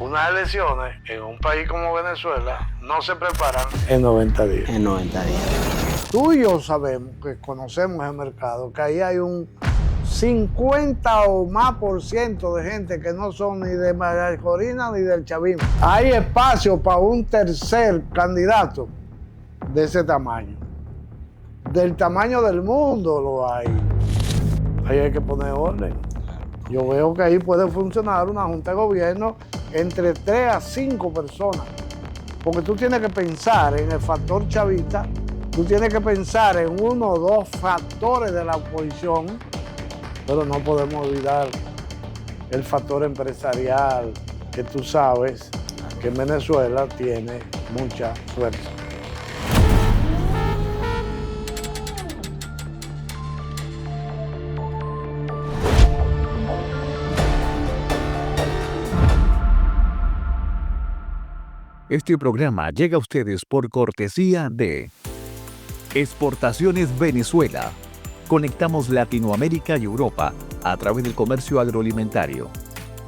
unas elecciones en un país como Venezuela no se preparan en 90 días. En 90 días. Tú y yo sabemos, que conocemos el mercado, que ahí hay un 50 o más por ciento de gente que no son ni de María Corina ni del chavismo. Hay espacio para un tercer candidato de ese tamaño. Del tamaño del mundo lo hay. Ahí hay que poner orden. Yo veo que ahí puede funcionar una junta de gobierno entre 3 a 5 personas. Porque tú tienes que pensar en el factor chavista, tú tienes que pensar en 1 o 2 factores de la oposición, pero no podemos olvidar el factor empresarial, que tú sabes que en Venezuela tiene mucha fuerza. Este programa llega a ustedes por cortesía de Exportaciones Venezuela. Conectamos Latinoamérica y Europa a través del comercio agroalimentario.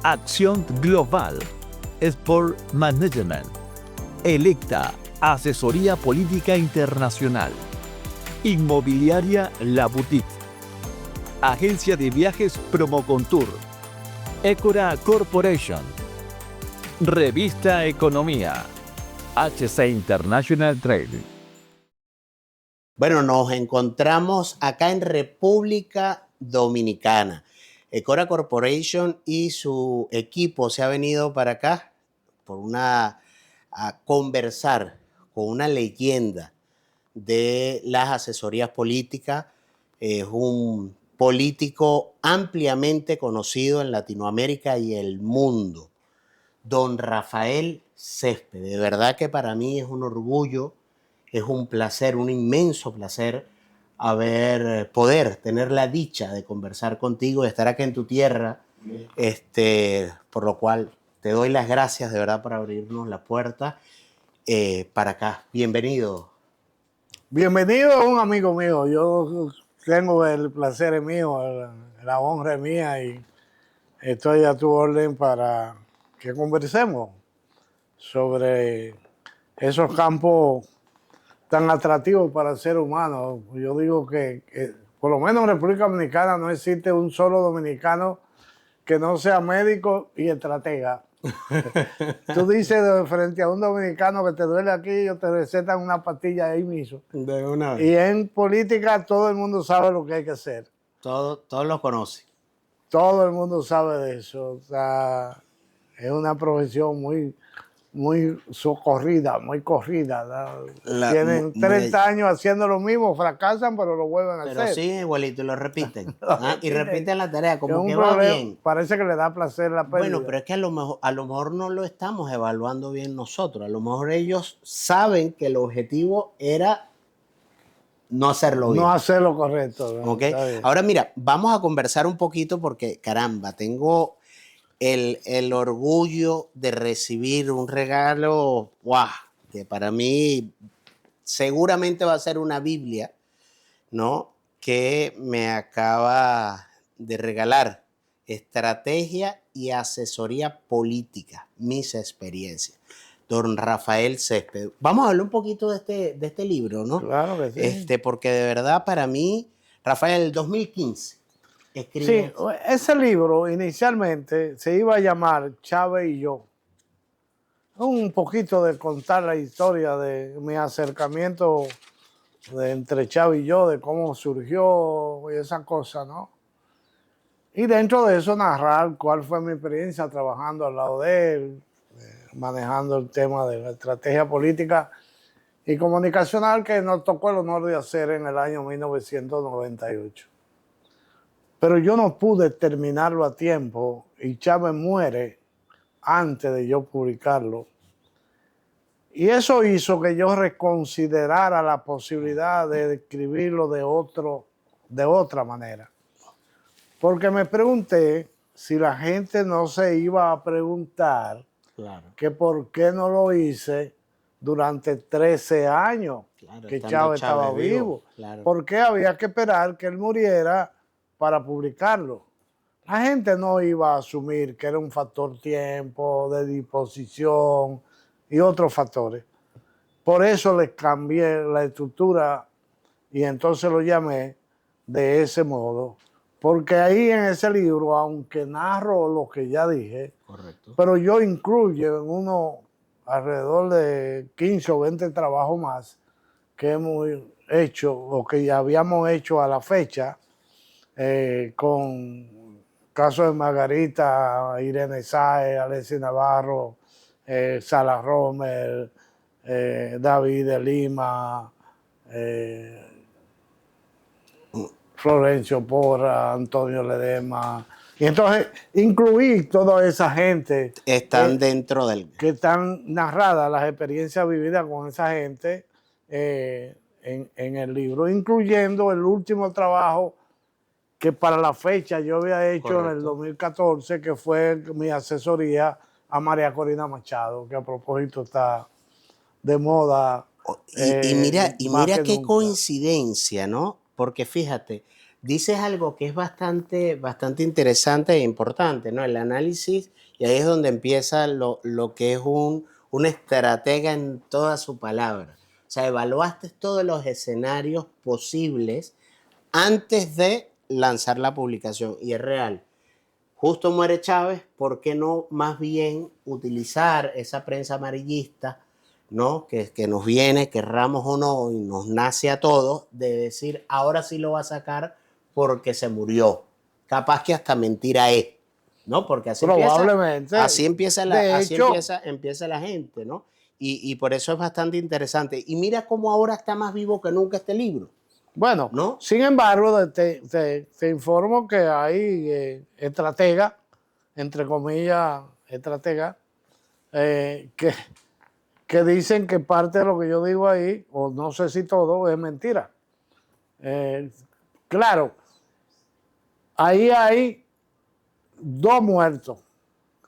Acción Global. Export Management. Electa. Asesoría Política Internacional. Inmobiliaria La Boutique. Agencia de Viajes Promocontour. Ecora Corporation. Revista Economía. HC International Trade. Bueno, nos encontramos acá en República Dominicana. Ecora Corporation y su equipo se ha venido para acá a conversar con una leyenda de las asesorías políticas. Es un político ampliamente conocido en Latinoamérica y el mundo. Don Rafael Césped. De verdad que para mí es un orgullo, es un placer, un inmenso placer poder tener la dicha de conversar contigo, de estar acá en tu tierra, por lo cual te doy las gracias de verdad por abrirnos la puerta para acá. Bienvenido. Bienvenido, un amigo mío. Yo tengo el placer es mío, la honra es mía y estoy a tu orden para que conversemos sobre esos campos tan atractivos para el ser humano. Yo digo que por lo menos en República Dominicana no existe un solo dominicano que no sea médico y estratega. Tú dices frente a un dominicano que te duele aquí, ellos te recetan una pastilla ahí mismo. De una vez. Y en política todo el mundo sabe lo que hay que hacer. Todos lo conocen. Todo el mundo sabe de eso. O sea, es una profesión muy socorrida, muy corrida. Tienen 30 años haciendo lo mismo, fracasan, pero lo vuelven a hacer. Pero sí, igualito, y lo repiten. Y repiten la tarea, como que va bien. Parece que le da placer la pérdida. Bueno, pero es que a lo mejor no lo estamos evaluando bien nosotros. A lo mejor ellos saben que el objetivo era no hacerlo bien. No hacerlo correcto. ¿Okay? Ahora mira, vamos a conversar un poquito porque, caramba, tengo el orgullo de recibir un regalo, ¡guau!, que para mí seguramente va a ser una Biblia, ¿no?, que me acaba de regalar. Estrategia y asesoría política, mis experiencias. Don Rafael Césped. Vamos a hablar un poquito de este libro, ¿no? Claro que sí. Porque de verdad para mí, Rafael, el 2015 escribe. Sí, ese libro inicialmente se iba a llamar Chávez y yo. Un poquito de contar la historia de mi acercamiento entre Chávez y yo, de cómo surgió y esa cosa, ¿no? Y dentro de eso narrar cuál fue mi experiencia trabajando al lado de él, manejando el tema de la estrategia política y comunicacional que nos tocó el honor de hacer en el año 1998. Pero yo no pude terminarlo a tiempo y Chávez muere antes de yo publicarlo. Y eso hizo que yo reconsiderara la posibilidad de escribirlo de otra manera. Porque me pregunté si la gente no se iba a preguntar que por qué no lo hice durante 13 años que Chávez estaba vivo. Claro. ¿Por qué había que esperar que él muriera para publicarlo? la gente no iba a asumir que era un factor tiempo, de disposición y otros factores. Por eso les cambié la estructura y entonces lo llamé de ese modo. Porque ahí en ese libro, aunque narro lo que ya dije, Correcto. pero yo incluyo en uno alrededor de 15 o 20 trabajos más que hemos hecho o que ya habíamos hecho a la fecha, con casos de Margarita, Irene Sáez, Alexis Navarro, Sala Romer, David de Lima, Florencio Porra, Antonio Ledema. Y entonces incluí toda esa gente Están dentro del... que están narradas las experiencias vividas con esa gente en el libro, incluyendo el último trabajo que para la fecha yo había hecho. Correcto. En el 2014, que fue mi asesoría a María Corina Machado, que a propósito está de moda. Y mira qué nunca. Coincidencia, ¿no? Porque fíjate, dices algo que es bastante interesante e importante, ¿no? El análisis, y ahí es donde empieza lo que es un estratega en toda su palabra. O sea, evaluaste todos los escenarios posibles antes de lanzar la publicación, y es real. Justo muere Chávez, ¿por qué no más bien utilizar esa prensa amarillista, ¿no? Que nos viene, querramos o no, y nos nace a todos, de decir, ahora sí lo va a sacar porque se murió? Capaz que hasta mentira es, ¿no? Porque así probablemente. Empieza la gente, ¿no? Y por eso es bastante interesante. Y mira cómo ahora está más vivo que nunca este libro. Bueno, ¿no? Sin embargo, te informo que hay estrategas, entre comillas, estrategas, que dicen que parte de lo que yo digo ahí, o no sé si todo, es mentira. Claro, ahí hay 2 muertos.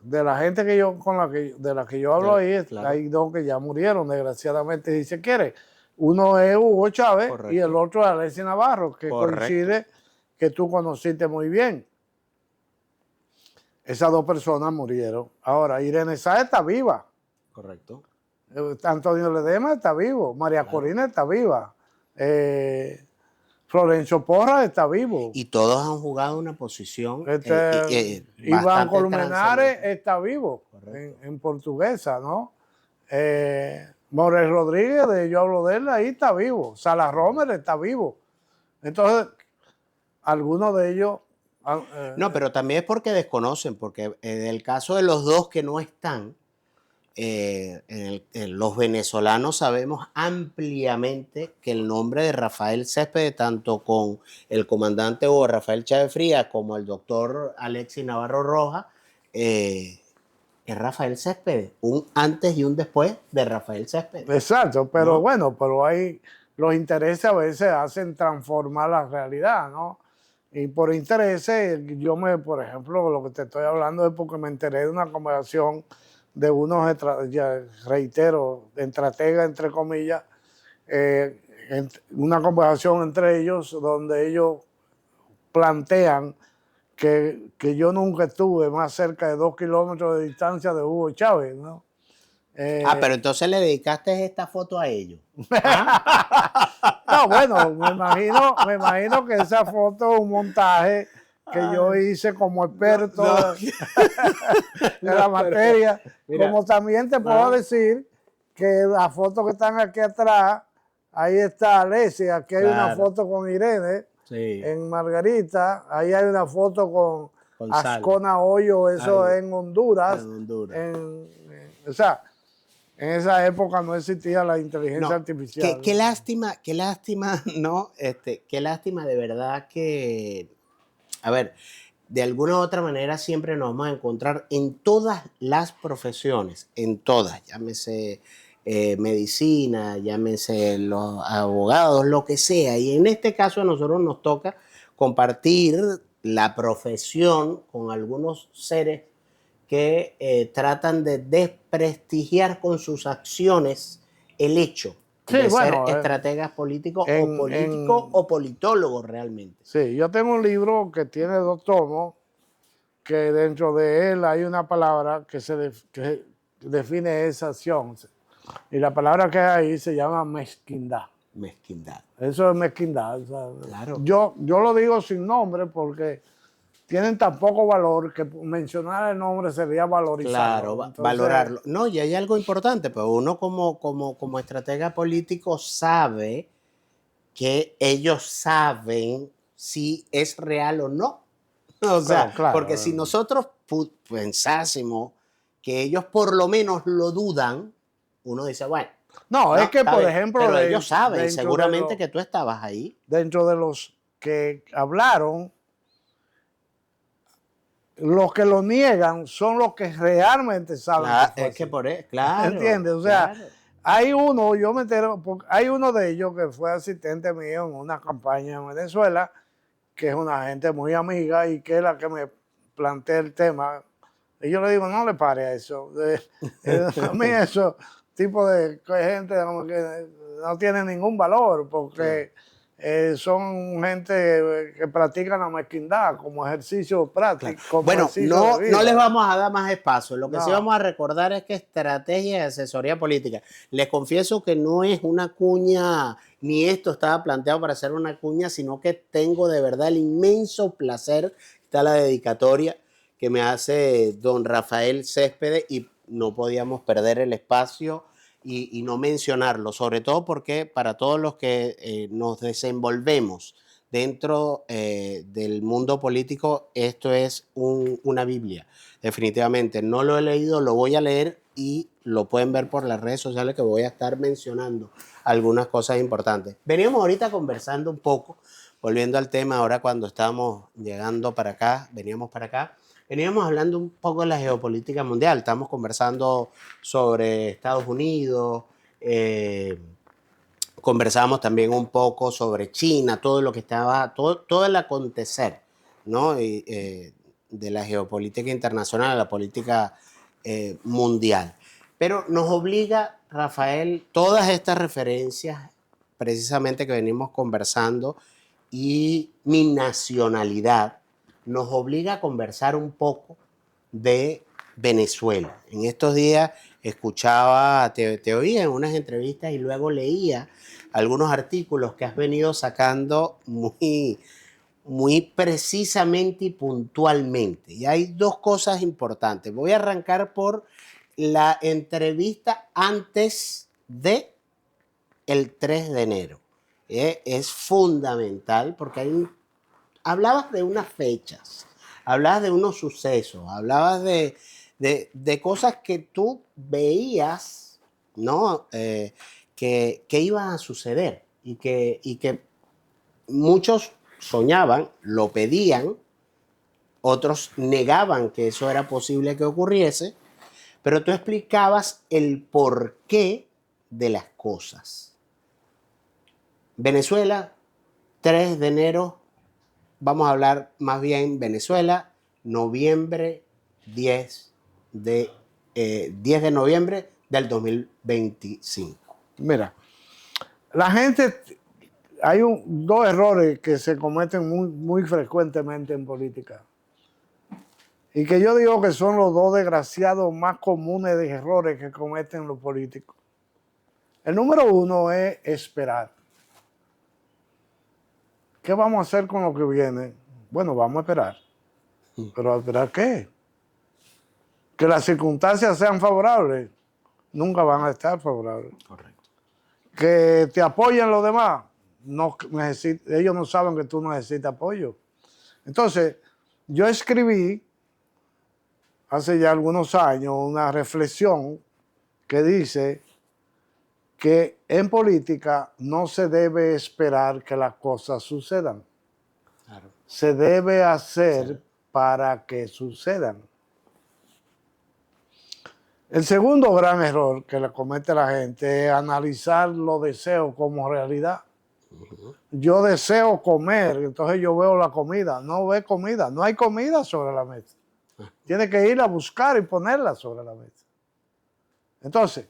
De la gente de la que yo hablo ahí, claro. Hay 2 que ya murieron, desgraciadamente, si se quiere. Uno es Hugo Chávez. Correcto. Y el otro es Alexis Navarro, que correcto. Coincide que tú conociste muy bien. Esas 2 personas murieron. Ahora, Irene Sáez está viva. Correcto. Antonio Ledema está vivo. María Corina está viva. Florencio Porra está vivo. Y todos han jugado una posición. Iván Colmenares está vivo en Portuguesa, ¿no? Morel Rodríguez, yo hablo de él, ahí está vivo. Sala Romer está vivo. Entonces, algunos de ellos... no, pero también es porque desconocen, porque en el caso de los 2 que no están, los venezolanos sabemos ampliamente que el nombre de Rafael Céspedes, tanto con el comandante Hugo Rafael Chávez Frías como el doctor Alexis Navarro Rojas, es Rafael Céspedes, un antes y un después de Rafael Céspedes. Exacto, pero ¿no? Bueno, pero hay los intereses a veces hacen transformar la realidad, ¿no? Y por intereses, por ejemplo, lo que te estoy hablando es porque me enteré de una conversación de unos, reitero, estrategas, entre comillas, una conversación entre ellos donde ellos plantean que yo nunca estuve más cerca de 2 kilómetros de distancia de Hugo Chávez, ¿no? Pero entonces le dedicaste esta foto a ellos. No, bueno, me imagino que esa foto es un montaje que yo hice como experto de la materia. Mira, como también te puedo decir que las fotos que están aquí atrás, ahí está Alexis, aquí hay una foto con Irene, en Margarita, ahí hay una foto con Ascona Hoyo, eso en Honduras. O sea, en esa época no existía la inteligencia artificial. Qué lástima, ¿no? Qué lástima de verdad que, a ver, de alguna u otra manera siempre nos vamos a encontrar en todas las profesiones, en todas, llámese medicina, llámese los abogados, lo que sea. Y en este caso a nosotros nos toca compartir la profesión con algunos seres que tratan de desprestigiar con sus acciones el hecho de ser estrategas políticos o politólogos realmente. Sí, yo tengo un libro que tiene 2 tomos que dentro de él hay una palabra que define esa acción. Y la palabra que hay ahí se llama mezquindad. Mezquindad. Eso es mezquindad. O sea, Claro. yo lo digo sin nombre porque tienen tan poco valor que mencionar el nombre sería valorizarlo. Claro, Entonces, valorarlo. No, y hay algo importante, pues uno como estratega político sabe que ellos saben si es real o no. O sea, claro. porque si nosotros pensásemos que ellos por lo menos lo dudan, uno dice, bueno, No, es que, está por bien. ejemplo, Pero ellos saben dentro seguramente que tú estabas ahí. dentro de los que hablaron, los que lo niegan son los que realmente saben Claro, que fue es que así. claro, ¿Entiendes? O sea, claro. hay uno, yo me entero, hay uno de ellos que fue asistente mío en una campaña en Venezuela, que es una gente muy amiga y que es la que me plantea el tema. Y yo le digo, no le pare a eso. A mí eso, tipo de gente como que no tiene ningún valor, porque son gente que practican la mezquindad como ejercicio práctico, Claro. como Bueno, ejercicio de vida. no les vamos a dar más espacio. Lo que sí No. vamos a recordar es que estrategia y asesoría política. Les confieso que no es una cuña, ni esto estaba planteado para hacer una cuña, sino que tengo de verdad el inmenso placer, está la dedicatoria que me hace don Rafael Céspedes y no podíamos perder el espacio y no mencionarlo, sobre todo porque para todos los que nos desenvolvemos dentro del mundo político, esto es una Biblia, definitivamente. No lo he leído, lo voy a leer y lo pueden ver por las redes sociales que voy a estar mencionando algunas cosas importantes. Veníamos ahorita conversando un poco, volviendo al tema ahora cuando estábamos llegando para acá, veníamos hablando un poco de la geopolítica mundial, estamos conversando sobre Estados Unidos, conversábamos también un poco sobre China, todo lo que estaba, todo el acontecer, ¿no? De la geopolítica internacional, la política mundial. Pero nos obliga, Rafael, todas estas referencias precisamente que venimos conversando y mi nacionalidad nos obliga a conversar un poco de Venezuela. En estos días escuchaba, te oía en unas entrevistas y luego leía algunos artículos que has venido sacando muy precisamente y puntualmente. Y hay dos cosas importantes. Voy a arrancar por la entrevista antes de el 3 de enero. Es fundamental porque hablabas de unas fechas, hablabas de unos sucesos, hablabas de cosas que tú veías, ¿no? Que iban a suceder y que muchos soñaban, lo pedían, otros negaban que eso era posible que ocurriese, pero tú explicabas el porqué de las cosas. Venezuela, 3 de enero, vamos a hablar más bien Venezuela, noviembre 10 de noviembre del 2025. Mira, la gente, hay dos errores que se cometen muy frecuentemente en política. Y que yo digo que son los dos desgraciados más comunes de errores que cometen los políticos. El número uno es esperar. ¿Qué vamos a hacer con lo que viene? Bueno, vamos a esperar. ¿Pero a esperar qué? Que las circunstancias sean favorables. Nunca van a estar favorables. Correcto. Que te apoyen los demás. No ellos no saben que tú necesitas apoyo. Entonces, yo escribí hace ya algunos años una reflexión que dice que en política no se debe esperar que las cosas sucedan. Claro. Se debe hacer para que sucedan. El segundo gran error que le comete la gente es analizar los deseos como realidad. Yo deseo comer, entonces yo veo la comida. No ve comida, no hay comida sobre la mesa. Tiene que ir a buscar y ponerla sobre la mesa. Entonces,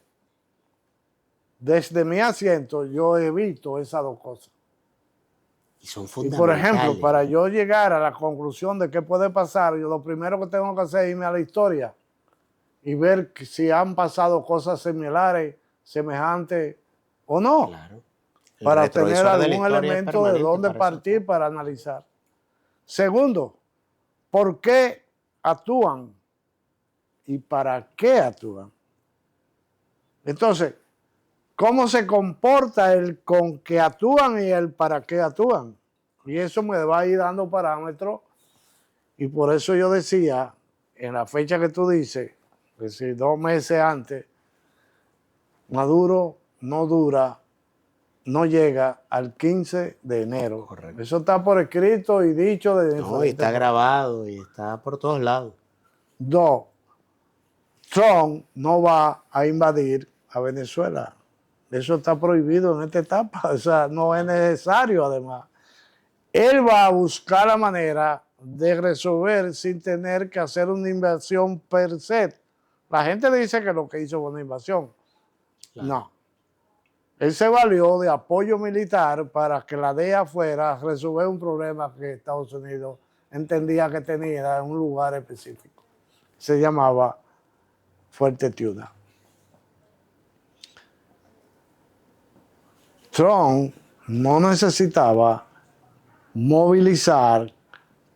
desde mi asiento yo evito esas dos cosas. Y son Y por fundamentales. ejemplo, para yo llegar a la conclusión de qué puede pasar, yo lo primero que tengo que hacer es irme a la historia y ver si han pasado cosas similares, semejantes o no, Claro. El para tener retrovisor de la algún historia es elemento de permanente dónde para eso. partir para analizar. Segundo, ¿por qué actúan y para qué actúan? Entonces, ¿cómo se comporta el con que actúan y el para qué actúan? Y eso me va a ir dando parámetros. Y por eso yo decía, en la fecha que tú dices, es decir, 2 meses antes, Maduro no dura, no llega al 15 de enero. Correcto. Eso está por escrito y dicho de No, y diferentes está formas. grabado y está por todos lados. 2, Trump no va a invadir a Venezuela. Eso está prohibido en esta etapa. O sea, no es necesario además. Él va a buscar la manera de resolver sin tener que hacer una invasión per se. La gente dice que lo que hizo fue una invasión. Claro. No. Él se valió de apoyo militar para que la DEA fuera a resolver un problema que Estados Unidos entendía que tenía en un lugar específico. Se llamaba Fuerte Tiuna. Trump no necesitaba movilizar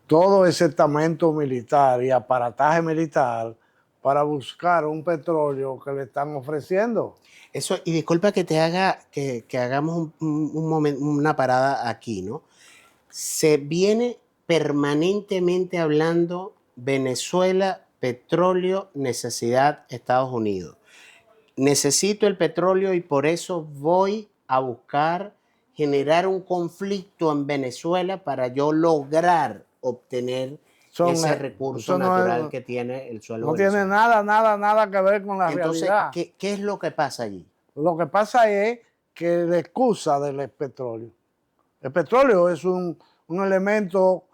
todo ese estamento militar y aparataje militar para buscar un petróleo que le están ofreciendo. Eso, y disculpa que te haga, que hagamos un momento, una parada aquí, ¿no? Se viene permanentemente hablando Venezuela, petróleo, necesidad, Estados Unidos. Necesito el petróleo y por eso voy a buscar generar un conflicto en Venezuela para yo lograr obtener ese recurso natural que tiene el suelo venezolano. No tiene nada que ver con la realidad. Entonces, ¿qué es lo que pasa allí? Lo que pasa es que la excusa del petróleo. El petróleo es un elemento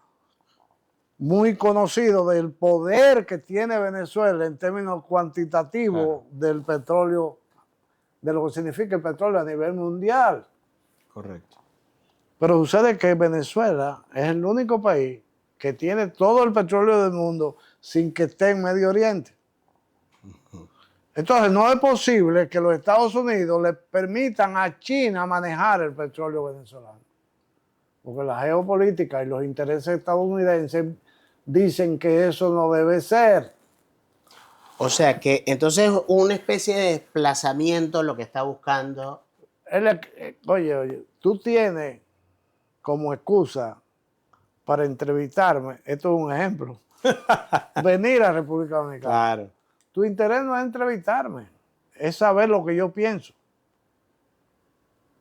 muy conocido del poder que tiene Venezuela en términos cuantitativos del petróleo, de lo que significa el petróleo a nivel mundial. Correcto. Pero sucede que Venezuela es el único país que tiene todo el petróleo del mundo sin que esté en Medio Oriente. Entonces no es posible que los Estados Unidos le permitan a China manejar el petróleo venezolano. Porque la geopolítica y los intereses estadounidenses dicen que eso no debe ser. O sea que entonces una especie de desplazamiento lo que está buscando. Oye, tú tienes como excusa para entrevistarme, esto es un ejemplo, venir a República Dominicana. Claro. Tu interés no es entrevistarme, es saber lo que yo pienso.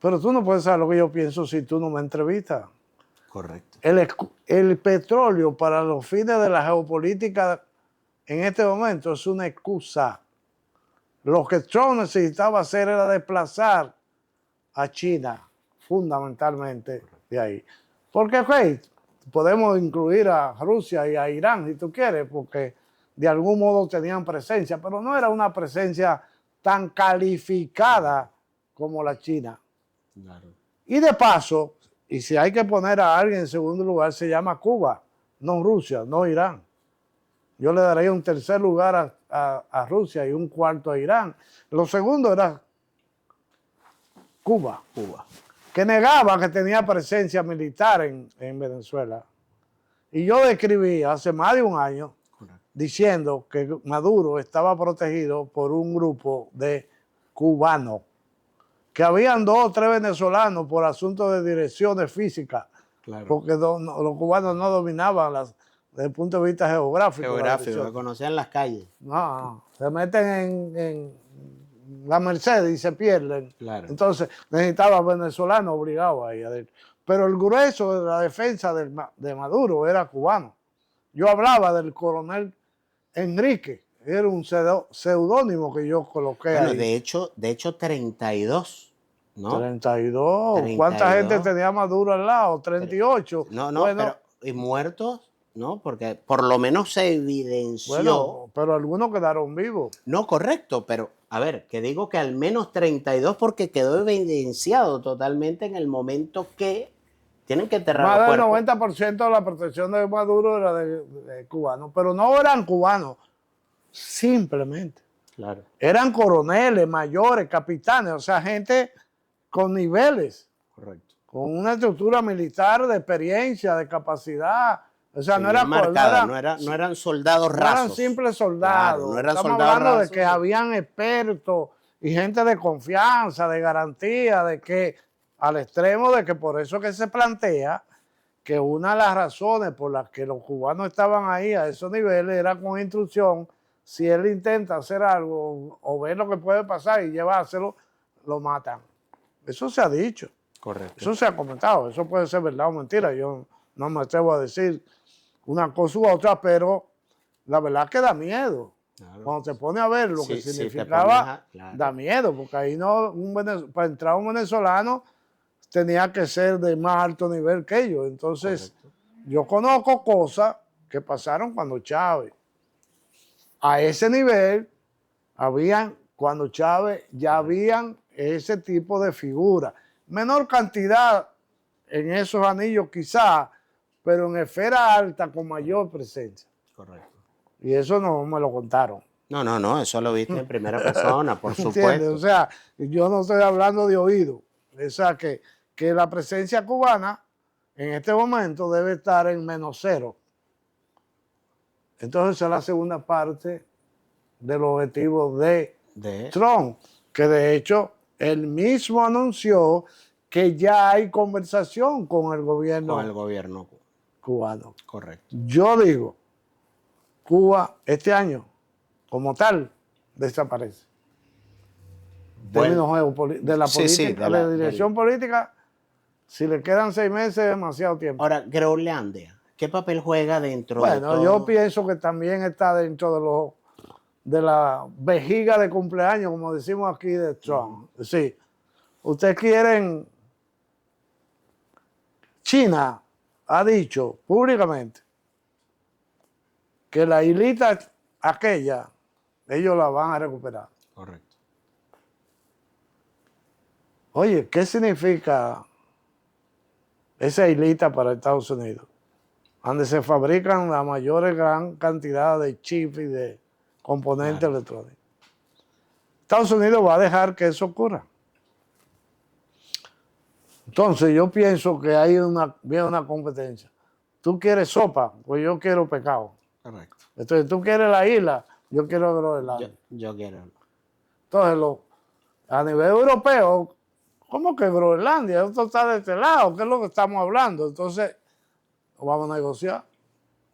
Pero tú no puedes saber lo que yo pienso si tú no me entrevistas. Correcto. El petróleo para los fines de la geopolítica en este momento es una excusa. Lo que Trump necesitaba hacer era desplazar a China, fundamentalmente de ahí. Porque, okay, podemos incluir a Rusia y a Irán, si tú quieres, porque de algún modo tenían presencia, pero no era una presencia tan calificada como la China. Claro. Y de paso, y si hay que poner a alguien en segundo lugar, se llama Cuba, no Rusia, no Irán. Yo le daría un tercer lugar a Rusia y un cuarto a Irán. Lo segundo era Cuba, que negaba que tenía presencia militar en Venezuela. Y yo describí hace más de un año diciendo que Maduro estaba protegido por un grupo de cubanos, que habían 2 o 3 venezolanos por asuntos de direcciones físicas, claro, porque los cubanos no dominaban desde el punto de vista geográfico. Que conocían las calles. No, se meten en la Mercedes y se pierden. Claro. Entonces necesitaba venezolanos obligados ahí adentro. Pero el grueso de la defensa de Maduro era cubano. Yo hablaba del coronel Enrique, era un seudónimo que yo coloqué ahí. De hecho 32, ¿no? 32. ¿Cuánta gente tenía Maduro al lado? 38. No, bueno, pero ¿y muertos? ¿No? Porque por lo menos se evidenció. Bueno, pero algunos quedaron vivos. No, correcto, pero a ver, que digo que al menos 32 porque quedó evidenciado totalmente en el momento que Tienen que enterrar Más los del cuerpos. 90% de la protección de Maduro era de cubanos, pero no eran cubanos, simplemente. Claro. Eran coroneles, mayores, capitanes, o sea, gente con niveles, Correcto. con una estructura militar de experiencia, de capacidad. O sea, Sí, no, era, bien marcada, no, no eran soldados no rasos. eran simples soldados. Claro, no eran Estamos soldados hablando rasos. de que habían expertos y gente de confianza, de garantía, de que al extremo de que por eso que se plantea que una de las razones por las que los cubanos estaban ahí a esos niveles era con instrucción. Si él intenta hacer algo o ver lo que puede pasar y llevárselo, lo matan. Eso se ha dicho. Correcto. Eso se ha comentado. Eso puede ser verdad o mentira. Yo no me atrevo a decir una cosa u otra, pero la verdad es que da miedo. Claro. Cuando te pone a ver lo que significaba, claro, da miedo, porque ahí no, para entrar un venezolano tenía que ser de más alto nivel que ellos. Entonces, correcto, yo conozco cosas que pasaron cuando Chávez. A ese nivel, cuando Chávez ya habían ese tipo de figuras. Menor cantidad en esos anillos quizás, pero en esfera alta con mayor presencia. Correcto. Y eso no me lo contaron. No, eso lo viste en primera persona, por supuesto. O sea, yo no estoy hablando de oído. O sea, que la presencia cubana en este momento debe estar en -0. Entonces esa es la segunda parte del objetivo de Trump, que de hecho él mismo anunció que ya hay conversación con el gobierno cubano. Correcto. Yo digo, Cuba este año, como tal, desaparece. Bueno, de la política, de la dirección política, si le quedan 6 meses, es demasiado tiempo. Ahora, Groenlandia, ¿qué papel juega dentro de todo? Bueno, yo pienso que también está dentro de la vejiga de cumpleaños, como decimos aquí, de Trump. Sí. Ustedes quieren... China ha dicho públicamente que la islita aquella, ellos la van a recuperar. Correcto. Oye, ¿qué significa esa islita para Estados Unidos? Donde se fabrican la mayor gran cantidad de chips y de componentes electrónicos. Estados Unidos va a dejar que eso ocurra. Entonces yo pienso que hay viene una competencia. Tú quieres sopa, pues yo quiero pescado. Correcto. Entonces tú quieres la isla, yo quiero Groenlandia. Yo quiero. Entonces a nivel europeo, ¿cómo que Groenlandia? Esto está de este lado, ¿qué es lo que estamos hablando? Entonces, vamos a negociar.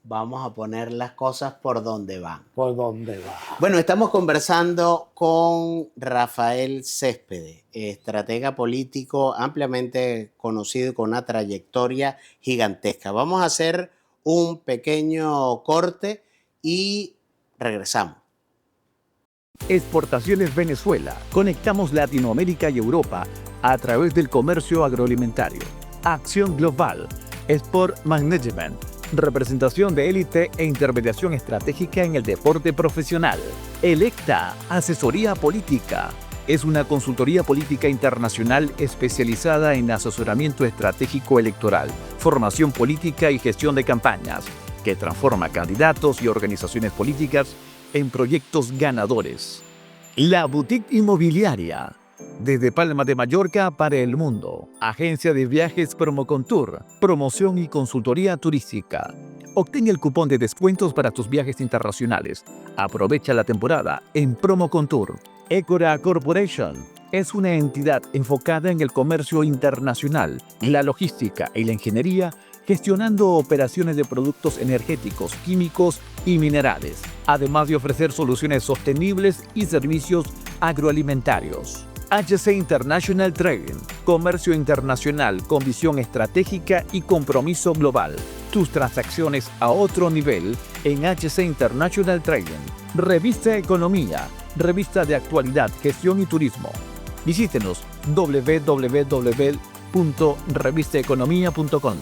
Vamos a poner las cosas por donde van. Por donde van. Bueno, estamos conversando con Rafael Céspedes, estratega político ampliamente conocido y con una trayectoria gigantesca. Vamos a hacer un pequeño corte y regresamos. Exportaciones Venezuela. Conectamos Latinoamérica y Europa a través del comercio agroalimentario. Acción Global. Sport Management. Representación de élite e intermediación estratégica en el deporte profesional. Electa, asesoría política. Es una consultoría política internacional especializada en asesoramiento estratégico electoral, formación política y gestión de campañas, que transforma candidatos y organizaciones políticas en proyectos ganadores. La Boutique Inmobiliaria. Desde Palma de Mallorca para el mundo. Agencia de viajes Promocontour. Promoción y consultoría turística. Obtén el cupón de descuentos para tus viajes internacionales. Aprovecha la temporada en Promocontour. Ecora Corporation. Es una entidad enfocada en el comercio internacional, la logística y la ingeniería, gestionando operaciones de productos energéticos, químicos y minerales, además de ofrecer soluciones sostenibles y servicios agroalimentarios. HC International Trading, comercio internacional con visión estratégica y compromiso global. Tus transacciones a otro nivel en HC International Trading. Revista Economía, revista de actualidad, gestión y turismo. Visítenos www.revistaeconomia.com.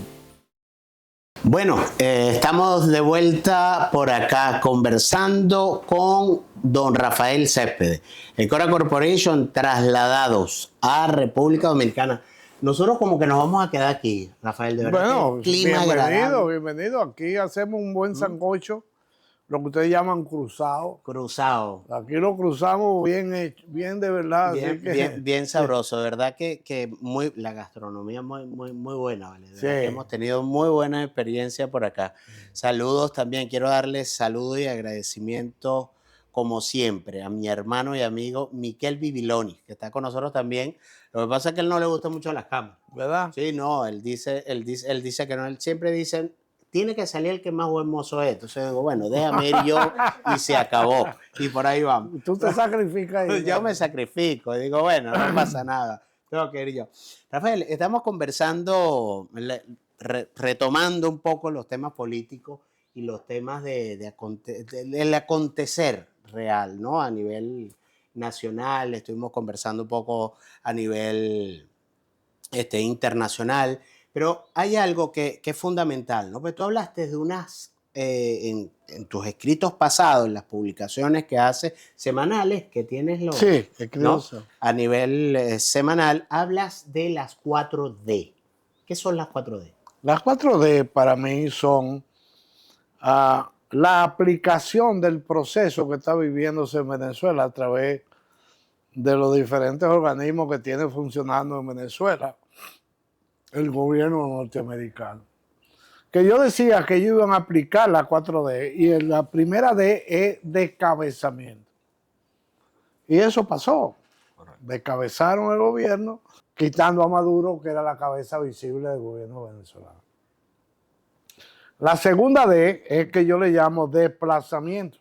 Bueno, estamos de vuelta por acá conversando con don Rafael Céspedes. Ecora Corporation trasladados a República Dominicana. Nosotros como que nos vamos a quedar aquí, Rafael, de verdad. Bueno, que el clima bienvenido, agradable, bienvenido. Aquí hacemos un buen sancocho, lo que ustedes llaman cruzado. cruzado. Aquí lo cruzamos bien hecho, bien de verdad. Bien, Así que, bien, bien sabroso, de verdad que la gastronomía muy buena, ¿vale? De verdad que sí. hemos tenido muy buena experiencia por acá. Saludos también, quiero darles saludos y agradecimiento, como siempre, a mi hermano y amigo Miquel Bibiloni, que está con nosotros también. Lo que pasa es que a él no le gustan mucho las cámaras. ¿Verdad? Sí, no, él dice que no, él siempre dice, tiene que salir el que más buen mozo es. Entonces digo, bueno, déjame ir yo y se acabó. Y por ahí vamos. Tú te sacrificas ahí. Yo ¿no? me sacrifico, digo, bueno, no pasa nada, tengo que ir yo. Rafael, estamos conversando, retomando un poco los temas políticos y los temas del acontecer real, ¿no? A nivel nacional, estuvimos conversando un poco a nivel internacional, pero hay algo que es fundamental, ¿no? Porque tú hablaste de unas, en tus escritos pasados, en las publicaciones que haces semanales, que tienes los, Sí, ¿no? escribo. A nivel semanal, hablas de las 4D. ¿Qué son las 4D? Las 4D para mí son la aplicación del proceso que está viviéndose en Venezuela a través de los diferentes organismos que tiene funcionando en Venezuela el gobierno norteamericano. Que yo decía que ellos iban a aplicar la 4D y la primera D es descabezamiento. Y eso pasó. Descabezaron el gobierno, quitando a Maduro, que era la cabeza visible del gobierno venezolano. La segunda D es que yo le llamo desplazamiento.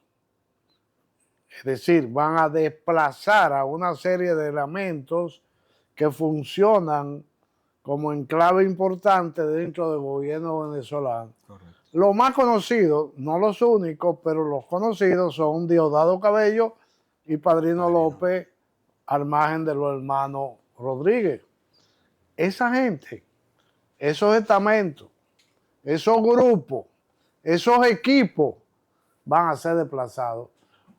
Es decir, van a desplazar a una serie de elementos que funcionan como enclave importante dentro del gobierno venezolano. Correcto. Los más conocidos, no los únicos, pero los conocidos son Diosdado Cabello y Padrino López, al margen de los hermanos Rodríguez. Esa gente, esos estamentos, esos grupos, esos equipos van a ser desplazados.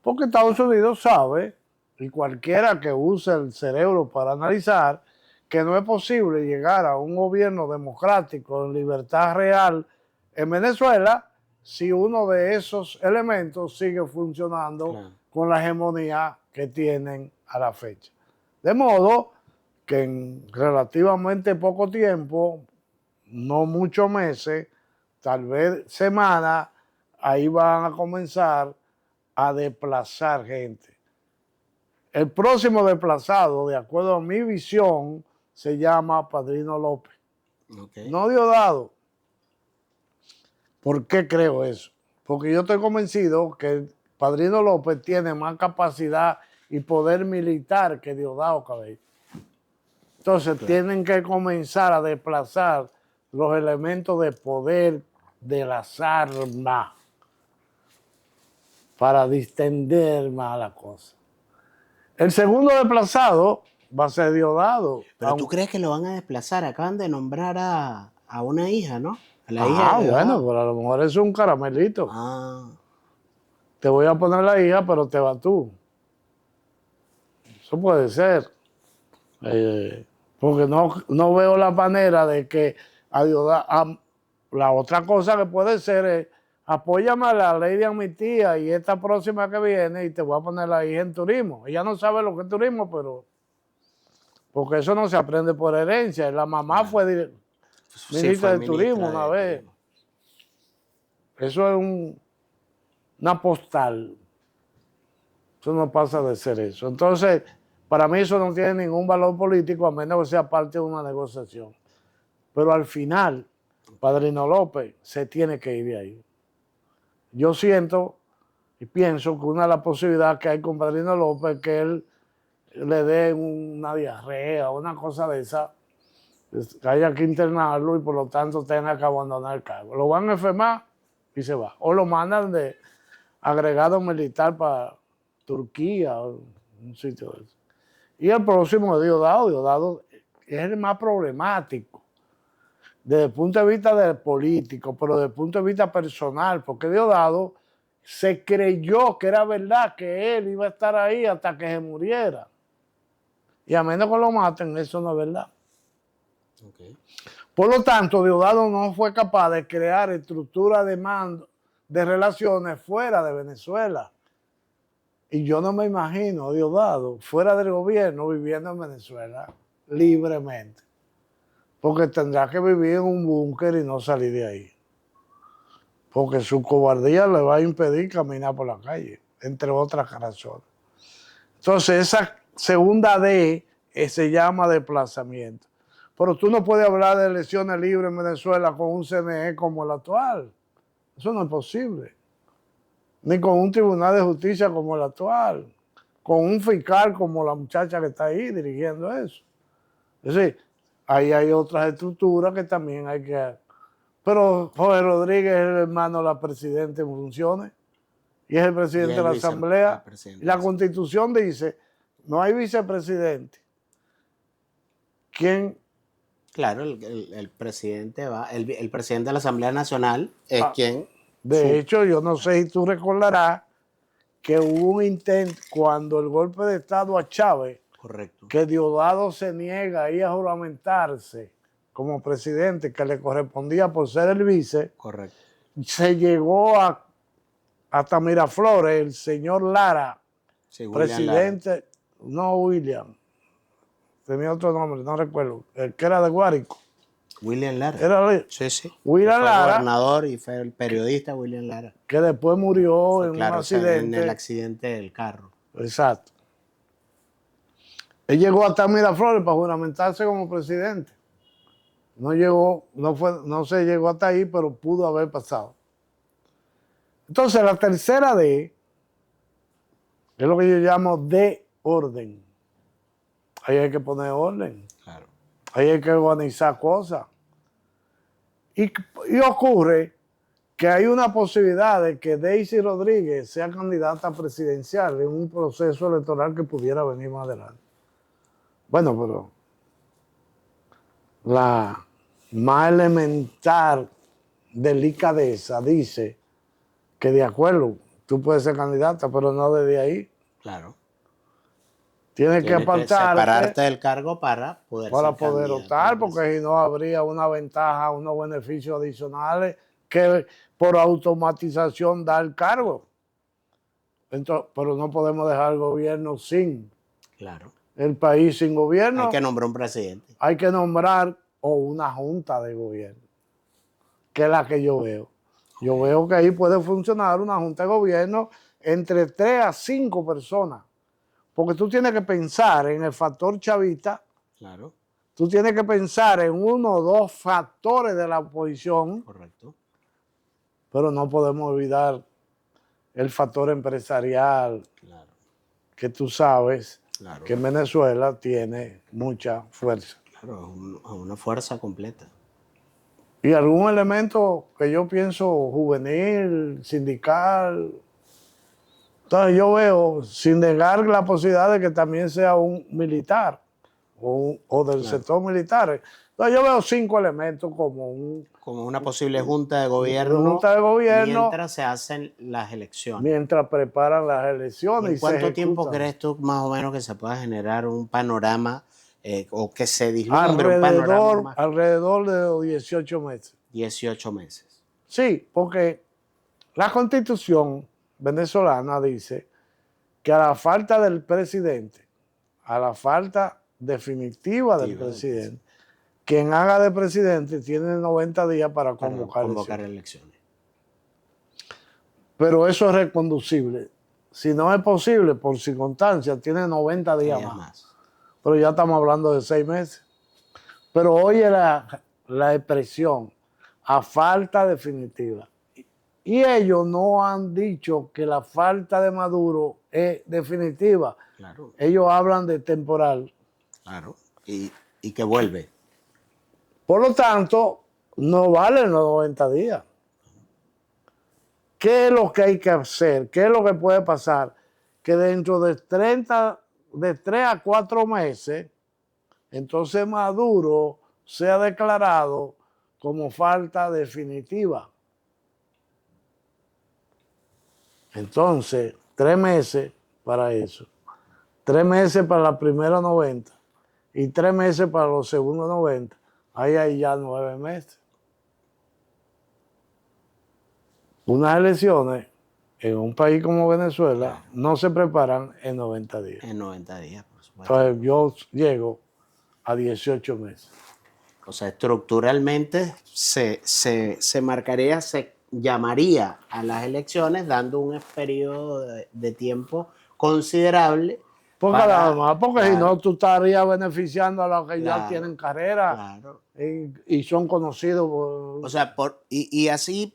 Porque Estados Unidos sabe, y cualquiera que use el cerebro para analizar, que no es posible llegar a un gobierno democrático en libertad real en Venezuela si uno de esos elementos sigue funcionando con la hegemonía que tienen a la fecha. De modo que en relativamente poco tiempo, no muchos meses, tal vez semanas, ahí van a comenzar a desplazar gente. El próximo desplazado, de acuerdo a mi visión, se llama Padrino López. Okay. No Diosdado. ¿Por qué creo eso? Porque yo estoy convencido que Padrino López tiene más capacidad y poder militar que Diosdado Cabello. Entonces tienen que comenzar a desplazar los elementos de poder de las armas para distender más la cosa. El segundo desplazado va a ser Diosdado. Pero tú crees que lo van a desplazar. Acaban de nombrar a una hija, ¿no? A la hija de bueno, pero a lo mejor es un caramelito. Te voy a poner la hija, pero te vas tú. Eso puede ser. Porque no veo la manera de que la otra cosa que puede ser es apóyame a la ley de amnistía y esta próxima que viene y te voy a poner la hija en turismo. Ella no sabe lo que es turismo, pero porque eso no se aprende por herencia. La mamá fue ministra de turismo una vez. Eso es una postal. Eso no pasa de ser eso. Entonces, para mí eso no tiene ningún valor político a menos que sea parte de una negociación. Pero al final, Padrino López se tiene que ir de ahí. Yo siento y pienso que una de las posibilidades que hay con Padrino López es que él le dé una diarrea o una cosa de esa, que haya que internarlo y por lo tanto tenga que abandonar el cargo. Lo van a enfermar y se va. O lo mandan de agregado militar para Turquía o un sitio de eso. Y el próximo es Diosdado es el más problemático desde el punto de vista del político, pero desde el punto de vista personal, porque Diosdado se creyó que era verdad que él iba a estar ahí hasta que se muriera. Y a menos que lo maten, eso no es verdad. Ok. Por lo tanto, Diosdado no fue capaz de crear estructuras de mando, de relaciones fuera de Venezuela. Y yo no me imagino a Diosdado fuera del gobierno viviendo en Venezuela libremente. Porque tendrá que vivir en un búnker y no salir de ahí. Porque su cobardía le va a impedir caminar por la calle, entre otras razones. Entonces, esa segunda D se llama desplazamiento. Pero tú no puedes hablar de elecciones libres en Venezuela con un CNE como el actual. Eso no es posible. Ni con un tribunal de justicia como el actual. Con un fiscal como la muchacha que está ahí dirigiendo eso. Es decir, ahí hay otras estructuras que también hay que... Pero Jorge Rodríguez es el hermano de la presidenta en funciones y es el presidente de la Asamblea. Y la Constitución dice, no hay vicepresidente. ¿Quién? Claro, el presidente va, el presidente de la Asamblea Nacional es quien... De hecho, yo no sé si tú recordarás que hubo un intento cuando el golpe de Estado a Chávez, Correcto. que Diosdado se niega a ir a juramentarse como presidente, que le correspondía por ser el vice. Correcto. Se llegó hasta Miraflores, el señor Lara, Sí, presidente, Lara. No William, tenía otro nombre, no recuerdo, el que era de Guárico. William Lara. Sí, sí. William fue Lara. Gobernador y fue el periodista William Lara. Que después murió en un accidente. En el accidente del carro. Exacto. Él llegó hasta Miraflores para juramentarse como presidente. No llegó, no se llegó hasta ahí, pero pudo haber pasado. Entonces, la tercera D es lo que yo llamo de orden. Ahí hay que poner orden. Claro. Ahí hay que organizar cosas. Y ocurre que hay una posibilidad de que Daisy Rodríguez sea candidata presidencial en un proceso electoral que pudiera venir más adelante. Bueno, pero la más elemental delicadeza dice que de acuerdo, tú puedes ser candidata, pero no desde ahí. Claro. Tienes que apartarte. Separarte del cargo para poder optar, porque si no habría una ventaja, unos beneficios adicionales que por automatización da el cargo. Entonces, pero no podemos dejar el gobierno sin. Claro. El país sin gobierno. Hay que nombrar un presidente. Hay que nombrar una junta de gobierno, que es la que yo veo. Yo veo que ahí puede funcionar una junta de gobierno entre 3 a 5 personas. Porque tú tienes que pensar en el factor chavista. Claro. Tú tienes que pensar en 1 o 2 factores de la oposición. Correcto. Pero no podemos olvidar el factor empresarial. Claro. Que tú sabes claro. que en Venezuela tiene mucha fuerza. Claro, es una fuerza completa. Y algún elemento que yo pienso juvenil, sindical. Entonces yo veo, sin negar la posibilidad de que también sea un militar o del sector militar. Entonces yo veo 5 elementos como una posible junta de gobierno. Junta de gobierno. Mientras se hacen las elecciones. Mientras preparan las elecciones. ¿En cuánto tiempo crees tú más o menos que se pueda generar un panorama o que se dislumbre un panorama más? Alrededor de 18 meses. 18 meses. Sí, porque la Constitución venezolana dice que a la falta del presidente, a la falta definitiva del presidente, quien haga de presidente tiene 90 días para convocar elecciones. Pero eso es reconducible. Si no es posible, por circunstancias, tiene 90 días más. Pero ya estamos hablando de 6 meses. Pero oye la expresión, a falta definitiva. Y ellos no han dicho que la falta de Maduro es definitiva. Claro. Ellos hablan de temporal. Claro. Y que vuelve. Por lo tanto, no valen los 90 días. ¿Qué es lo que hay que hacer? ¿Qué es lo que puede pasar? Que dentro de 3 a 4 meses, entonces Maduro sea declarado como falta definitiva. Entonces, 3 meses para eso. 3 meses para la primera 90 y 3 meses para los segundos 90. Ahí hay ya 9 meses. Unas elecciones en un país como Venezuela no se preparan en 90 días. En 90 días, por supuesto. Entonces yo llego a 18 meses. O sea, estructuralmente se marcaría, se llamaría a las elecciones dando un periodo de tiempo considerable. Porque nada más, porque si no, tú estarías beneficiando a los que ya Claro, tienen carrera claro. y son conocidos. O sea, y así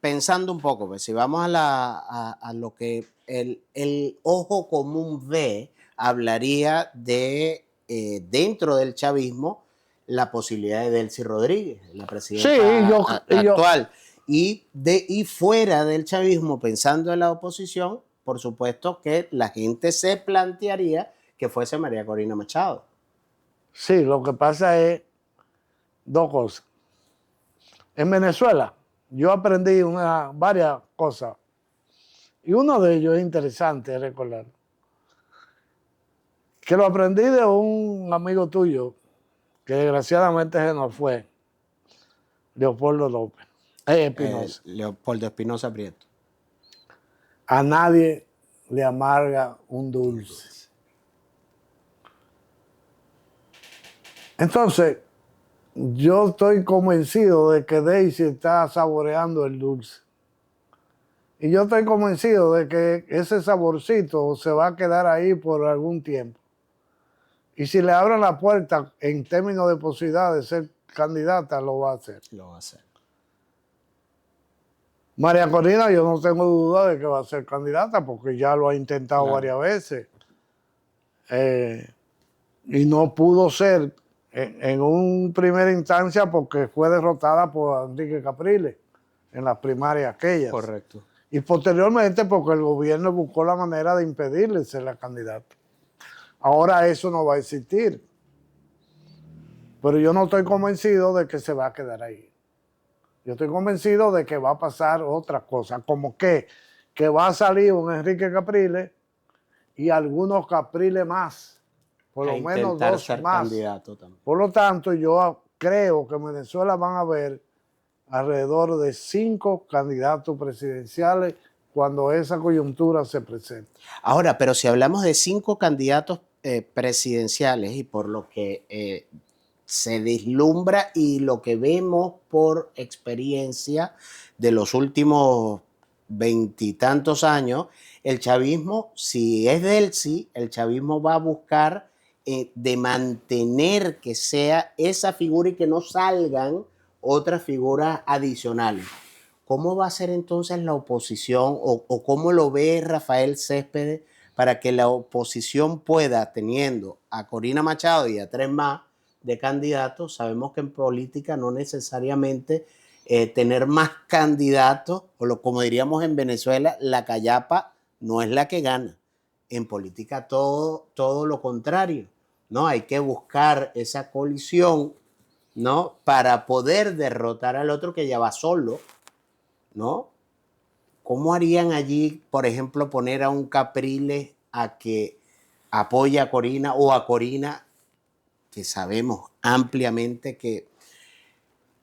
pensando un poco, pues, si vamos a lo que el ojo común ve, hablaría de dentro del chavismo la posibilidad de Delcy Rodríguez, la presidenta actual. Y fuera del chavismo, pensando en la oposición, por supuesto que la gente se plantearía que fuese María Corina Machado. Sí, lo que pasa es dos cosas. En Venezuela yo aprendí varias cosas y uno de ellos es interesante recordar. Que lo aprendí de un amigo tuyo que desgraciadamente se nos fue, Leopoldo López, Espinosa. Leopoldo Espinosa Prieto. A nadie le amarga un dulce. Entonces, yo estoy convencido de que Daisy está saboreando el dulce. Y yo estoy convencido de que ese saborcito se va a quedar ahí por algún tiempo. Y si le abren la puerta en términos de posibilidad de ser candidata, lo va a hacer. Lo va a hacer. María Corina, yo no tengo duda de que va a ser candidata porque ya lo ha intentado varias veces. Y no pudo ser en una primera instancia porque fue derrotada por Enrique Capriles en las primarias aquellas. Correcto. Y posteriormente porque el gobierno buscó la manera de impedirle ser la candidata. Ahora eso no va a existir. Pero yo no estoy convencido de que se va a quedar ahí. Yo estoy convencido de que va a pasar otra cosa, como que va a salir un Enrique Capriles y algunos Capriles más, por lo menos 2 ser más. Candidato también. Por lo tanto, yo creo que en Venezuela van a haber alrededor de 5 candidatos presidenciales cuando esa coyuntura se presente. Ahora, pero si hablamos de 5 candidatos presidenciales y por lo que se vislumbra y lo que vemos por experiencia de los últimos 20 y tantos años, el chavismo, si es Delcy, el chavismo va a buscar de mantener que sea esa figura y que no salgan otras figuras adicionales. ¿Cómo va a ser entonces la oposición o cómo lo ve Rafael Céspedes para que la oposición pueda, teniendo a Corina Machado y a 3 más de candidatos? Sabemos que en política no necesariamente tener más candidatos, como diríamos en Venezuela, la callapa no es la que gana. En política todo lo contrario, ¿no? Hay que buscar esa colisión, ¿no? Para poder derrotar al otro que ya va solo, ¿no? ¿Cómo harían allí, por ejemplo, poner a un Capriles a que apoye a Corina o a Corina, que sabemos ampliamente que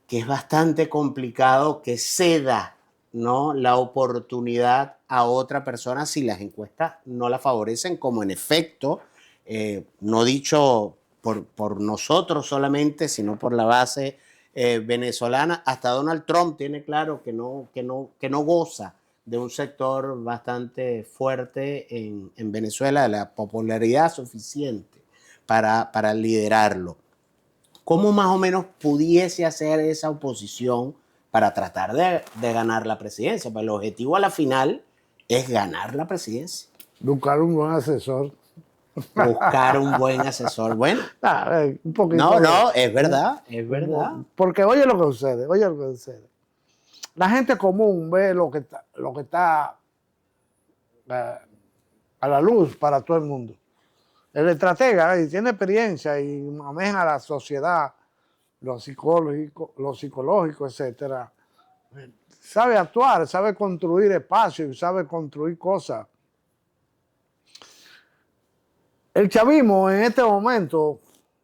es bastante complicado que ceda, ¿no?, la oportunidad a otra persona si las encuestas no la favorecen, como en efecto, no dicho por nosotros solamente, sino por la base venezolana? Hasta Donald Trump tiene claro que no goza de un sector bastante fuerte en Venezuela, de la popularidad suficiente para liderarlo. ¿Cómo más o menos pudiese hacer esa oposición para tratar de ganar la presidencia? Pues el objetivo a la final es ganar la presidencia. Buscar un buen asesor. Buscar un buen asesor. Bueno, un poquito es verdad, es verdad. Porque oye lo que sucede, La gente común ve lo que está a la luz para todo el mundo. El estratega tiene experiencia y maneja la sociedad, lo psicológico, etcétera. Sabe actuar, sabe construir espacios, sabe construir cosas. El chavismo en este momento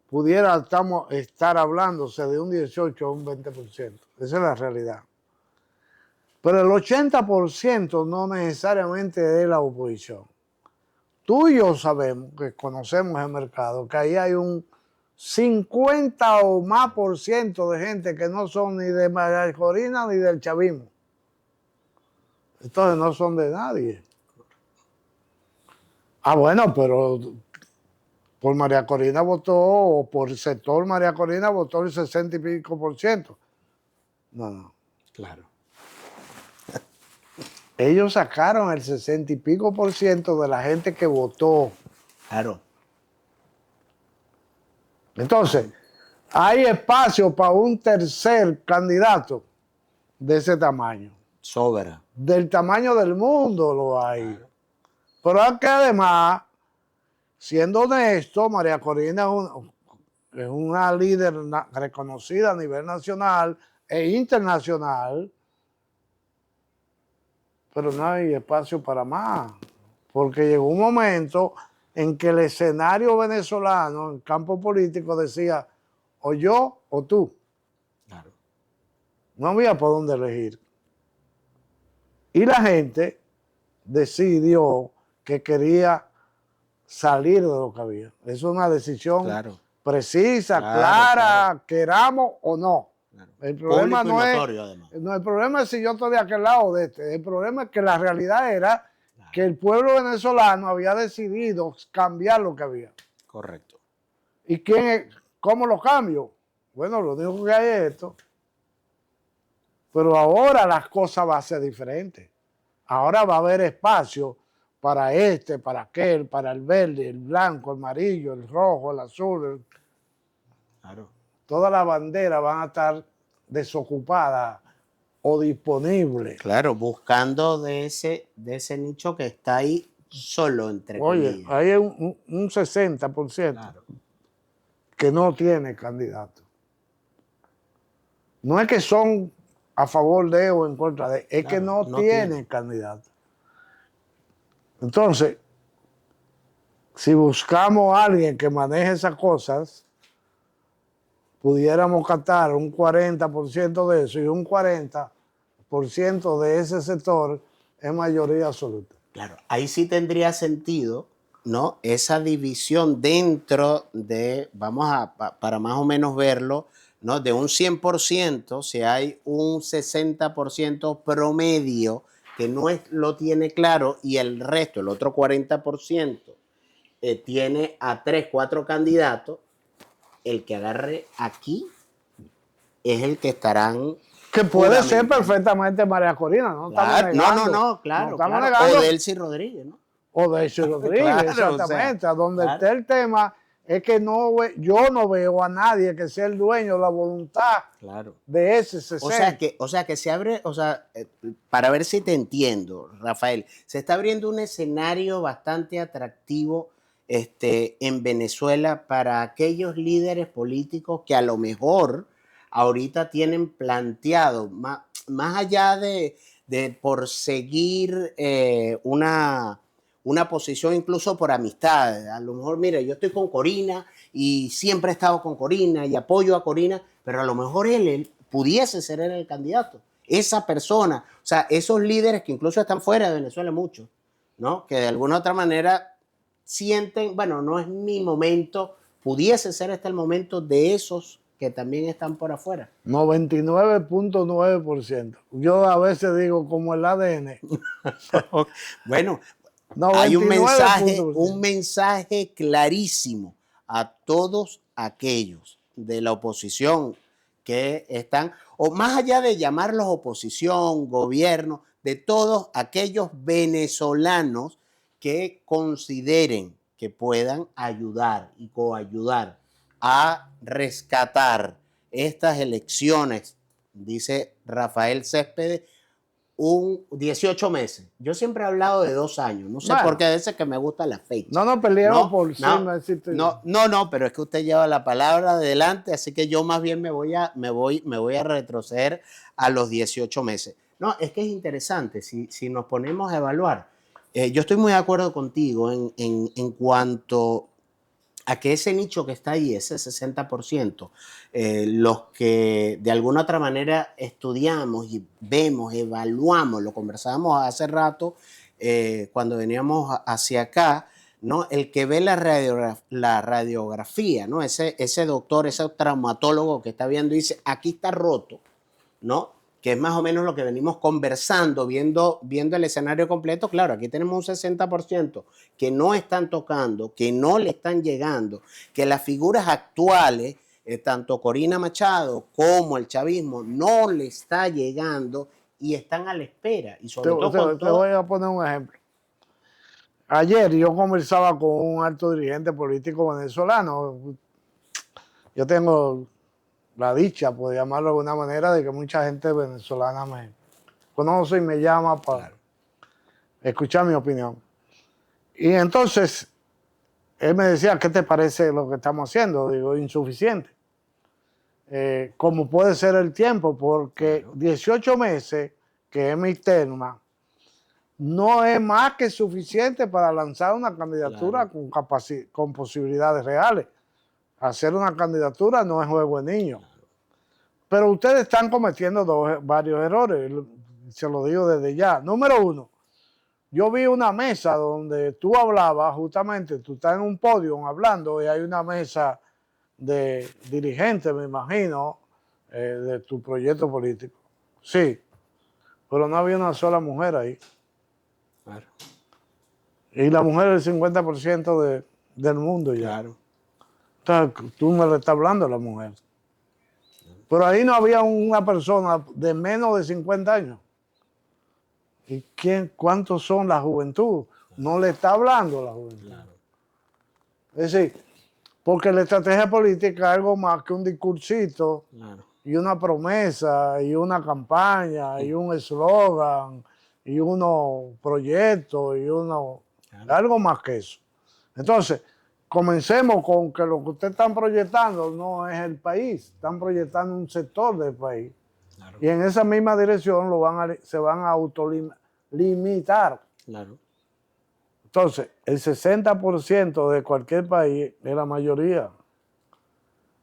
pudiera estar hablándose de un 18 o un 20%. Esa es la realidad. Pero el 80% no necesariamente es la oposición. Tú y yo sabemos, que conocemos el mercado, que ahí hay un 50 o más por ciento de gente que no son ni de María Corina ni del chavismo. Entonces no son de nadie. Ah, bueno, pero por María Corina votó, o por el sector María Corina votó el 60 y pico por ciento. No. Claro. Ellos sacaron el 60 y pico por ciento de la gente que votó. Claro. Entonces, hay espacio para un tercer candidato de ese tamaño. Sobra. Del tamaño del mundo lo hay. Pero es que además, siendo honesto, María Corina es una líder reconocida a nivel nacional e internacional, pero no hay espacio para más, porque llegó un momento en que el escenario venezolano, en campo político, decía, o yo o tú. Claro. No había por dónde elegir. Y la gente decidió que quería salir de lo que había. Es una decisión precisa, clara, queramos o no. Claro. El problema Público no y es, notorio, además. no, el problema es si yo estoy de aquel lado o de este. El problema es que la realidad era que el pueblo venezolano había decidido cambiar lo que había. Correcto. ¿Y cómo lo cambio? Bueno, lo único que hay es esto. Pero ahora las cosas van a ser diferentes. Ahora va a haber espacio para este, para aquel, para el verde, el blanco, el amarillo, el rojo, el azul. Claro. Todas las banderas van a estar desocupadas o disponibles. Claro, buscando de ese nicho que está ahí solo, entre Oye, comillas. hay un 60% que no tiene candidato. No es que son a favor de o en contra de, es que no tienen candidato. Entonces, si buscamos a alguien que maneje esas cosas, pudiéramos captar un 40% de eso, y un 40% de ese sector es mayoría absoluta. Claro, ahí sí tendría sentido, ¿no? Esa división dentro de, para más o menos verlo, ¿no? De un 100%, si hay un 60% promedio que no lo tiene claro, y el resto, el otro 40%, tiene a 3, 4 candidatos, el que agarre aquí es el que estarán... Que puede ser perfectamente María Corina, ¿no? Claro, estamos negando, claro. estamos negando. O Delcy Rodríguez, ¿no? O Delcy Rodríguez, Claro, exactamente. o sea, donde está el tema es que yo no veo a nadie que sea el dueño de la voluntad de ese 60. O sea que se abre, para ver si te entiendo, Rafael, se está abriendo un escenario bastante atractivo en Venezuela para aquellos líderes políticos que a lo mejor ahorita tienen planteado, más allá de por seguir una posición incluso por amistad. A lo mejor, mire, yo estoy con Corina y siempre he estado con Corina y apoyo a Corina, pero a lo mejor él pudiese ser él el candidato. Esa persona, o sea, esos líderes que incluso están fuera de Venezuela muchos, ¿no? Que de alguna otra manera sienten, bueno, no es mi momento, pudiese ser este el momento de esos que también están por afuera. 99.9%. Yo a veces digo como el ADN. Bueno, 99. hay un mensaje clarísimo a todos aquellos de la oposición que están, o más allá de llamarlos oposición, gobierno, de todos aquellos venezolanos que consideren que puedan ayudar y coayudar a rescatar estas elecciones, dice Rafael Céspedes, 18 meses. Yo siempre he hablado de 2 años. No sé por qué a veces que me gusta la fecha. No peleamos por no, pero es que usted lleva la palabra adelante, así que yo más bien me voy a retroceder a los 18 meses. No, es que es interesante, si nos ponemos a evaluar. Yo estoy muy de acuerdo contigo en cuanto a que ese nicho que está ahí, ese 60%, los que de alguna otra manera estudiamos y vemos, evaluamos, lo conversábamos hace rato cuando veníamos hacia acá, ¿no? El que ve la radiografía, ¿no? Ese doctor, ese traumatólogo que está viendo y dice, aquí está roto, ¿no? Que es más o menos lo que venimos conversando, viendo el escenario completo. Claro, aquí tenemos un 60% que no están tocando, que no le están llegando, que las figuras actuales, tanto Corina Machado como el chavismo, no le está llegando y están a la espera. Y sobre todo con te voy a poner un ejemplo. Ayer yo conversaba con un alto dirigente político venezolano. Yo tengo la dicha, por llamarlo de alguna manera, de que mucha gente venezolana me conoce y me llama para escuchar mi opinión. Y entonces, él me decía, ¿qué te parece lo que estamos haciendo? Digo, insuficiente. Como puede ser el tiempo, porque 18 meses, que es mi terma, no es más que suficiente para lanzar una candidatura con posibilidades reales. Hacer una candidatura no es juego de niños. Pero ustedes están cometiendo varios errores, se lo digo desde ya. Número uno, yo vi una mesa donde tú hablabas, justamente, tú estás en un podio hablando y hay una mesa de dirigentes, me imagino, de tu proyecto político. Sí, pero no había una sola mujer ahí. Claro. Y la mujer es el 50% del mundo ya. Claro. Entonces, tú me le estás hablando a la mujer. Pero ahí no había una persona de menos de 50 años. ¿Y cuántos son la juventud? No le está hablando a la juventud. Claro. Es decir, porque la estrategia política es algo más que un discursito, claro, y una promesa, y una campaña, y un eslogan, y unos proyectos, y claro, algo más que eso. Entonces, comencemos con que lo que ustedes están proyectando no es el país, están proyectando un sector del país. Claro. Y en esa misma dirección se van a autolimitar. Claro. Entonces, el 60% de cualquier país es la mayoría.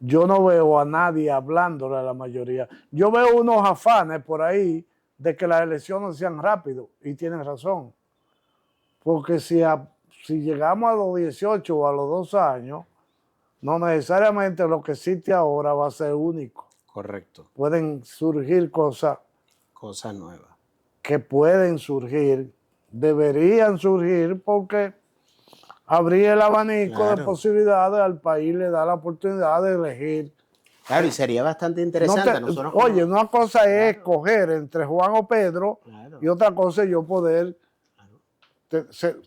Yo no veo a nadie hablándole a la mayoría. Yo veo unos afanes por ahí de que las elecciones sean rápido, y tienen razón. Porque si llegamos a los 18 o a los 2 años, no necesariamente lo que existe ahora va a ser único. Correcto. Pueden surgir cosas nuevas. Que pueden surgir, deberían surgir, porque abrir el abanico, claro, de posibilidades al país, le da la oportunidad de elegir. Claro, y sería bastante interesante. Oye, una cosa es escoger entre Juan o Pedro, claro, y otra cosa es yo poder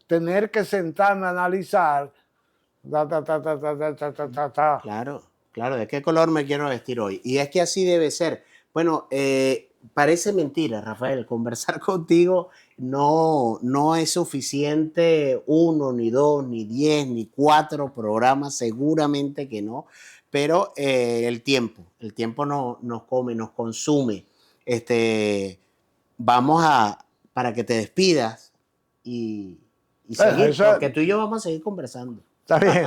tener que sentarme a analizar. Claro, claro, ¿de qué color me quiero vestir hoy? Y es que así debe ser. Bueno, parece mentira, Rafael, conversar contigo no es suficiente 1, ni 2, ni 10, ni 4 programas, seguramente que no, pero el tiempo nos come, nos consume. Vamos para que te despidas y seguir, porque tú y yo vamos a seguir conversando. Está bien.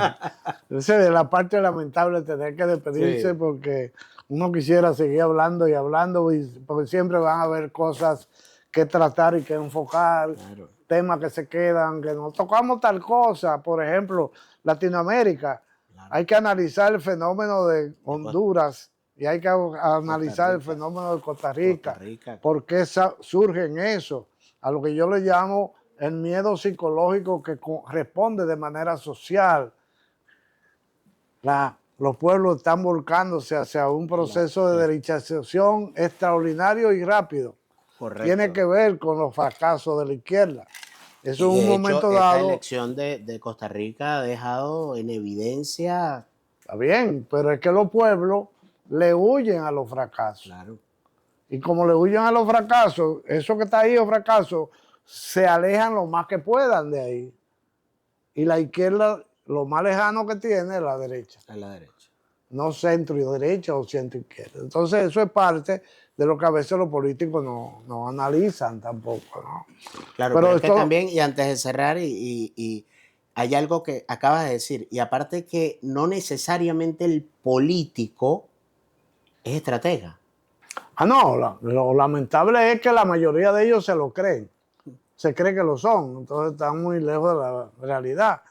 Esa es la parte lamentable, tener que despedirse, sí, porque uno quisiera seguir hablando y hablando, porque siempre van a haber cosas que tratar y que enfocar, claro, temas que se quedan, que no tocamos tal cosa. Por ejemplo, Latinoamérica, claro, hay que analizar el fenómeno de Honduras y hay que analizar el fenómeno de Costa Rica. ¿Por qué surgen eso? A lo que yo le llamo el miedo psicológico que responde de manera social. Los pueblos están volcándose hacia un proceso de derechización extraordinario y rápido. Correcto. Tiene que ver con los fracasos de la izquierda. Eso es un momento dado. Esta elección de Costa Rica ha dejado en evidencia. Está bien, pero es que los pueblos le huyen a los fracasos. Claro. Y como le huyen a los fracasos, eso que está ahí, los fracasos, se alejan lo más que puedan de ahí. Y la izquierda, lo más lejano que tiene es la derecha. Es la derecha. No centro y derecha o centro izquierda. Entonces eso es parte de lo que a veces los políticos no analizan tampoco, ¿no? Claro, pero es que también, y antes de cerrar, hay hay algo que acabas de decir, y aparte que no necesariamente el político es estratega. No, lo lamentable es que la mayoría de ellos se lo creen, se cree que lo son, entonces están muy lejos de la realidad.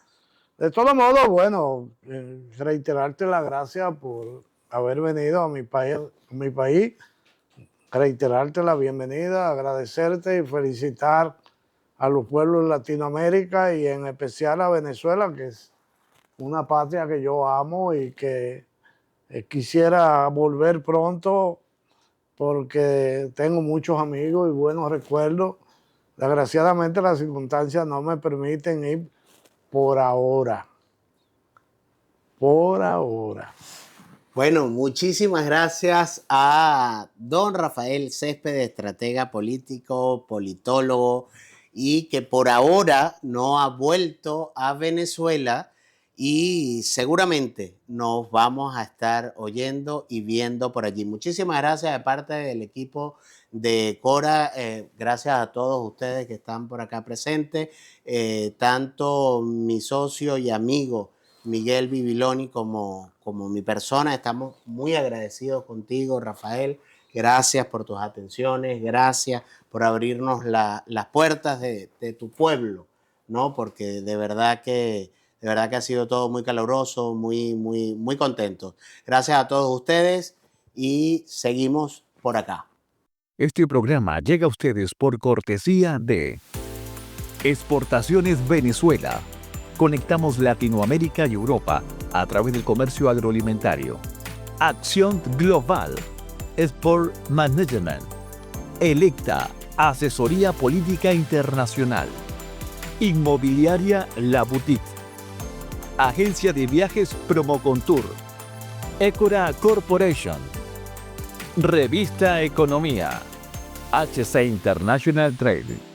De todos modos, bueno, reiterarte las gracias por haber venido a mi país, reiterarte la bienvenida, agradecerte y felicitar a los pueblos de Latinoamérica y en especial a Venezuela, que es una patria que yo amo y que quisiera volver pronto porque tengo muchos amigos y buenos recuerdos. Desgraciadamente las circunstancias no me permiten ir por ahora. Por ahora. Bueno, muchísimas gracias a don Rafael Céspedes, estratega político, politólogo, y que por ahora no ha vuelto a Venezuela y seguramente nos vamos a estar oyendo y viendo por allí. Muchísimas gracias de parte del equipo de Cora, gracias a todos ustedes que están por acá presentes, tanto mi socio y amigo Miguel Bibiloni como mi persona. Estamos muy agradecidos contigo, Rafael. Gracias por tus atenciones, gracias por abrirnos las puertas de tu pueblo, ¿no? Porque de verdad que ha sido todo muy caluroso, muy contento. Gracias a todos ustedes y seguimos por acá. Este programa llega a ustedes por cortesía de Exportaciones Venezuela. Conectamos Latinoamérica y Europa a través del comercio agroalimentario. Acción Global. Export Management. Electa. Asesoría Política Internacional. Inmobiliaria La Boutique. Agencia de Viajes Promocontour. Ecora Corporation. Revista Economía. HC International Trade.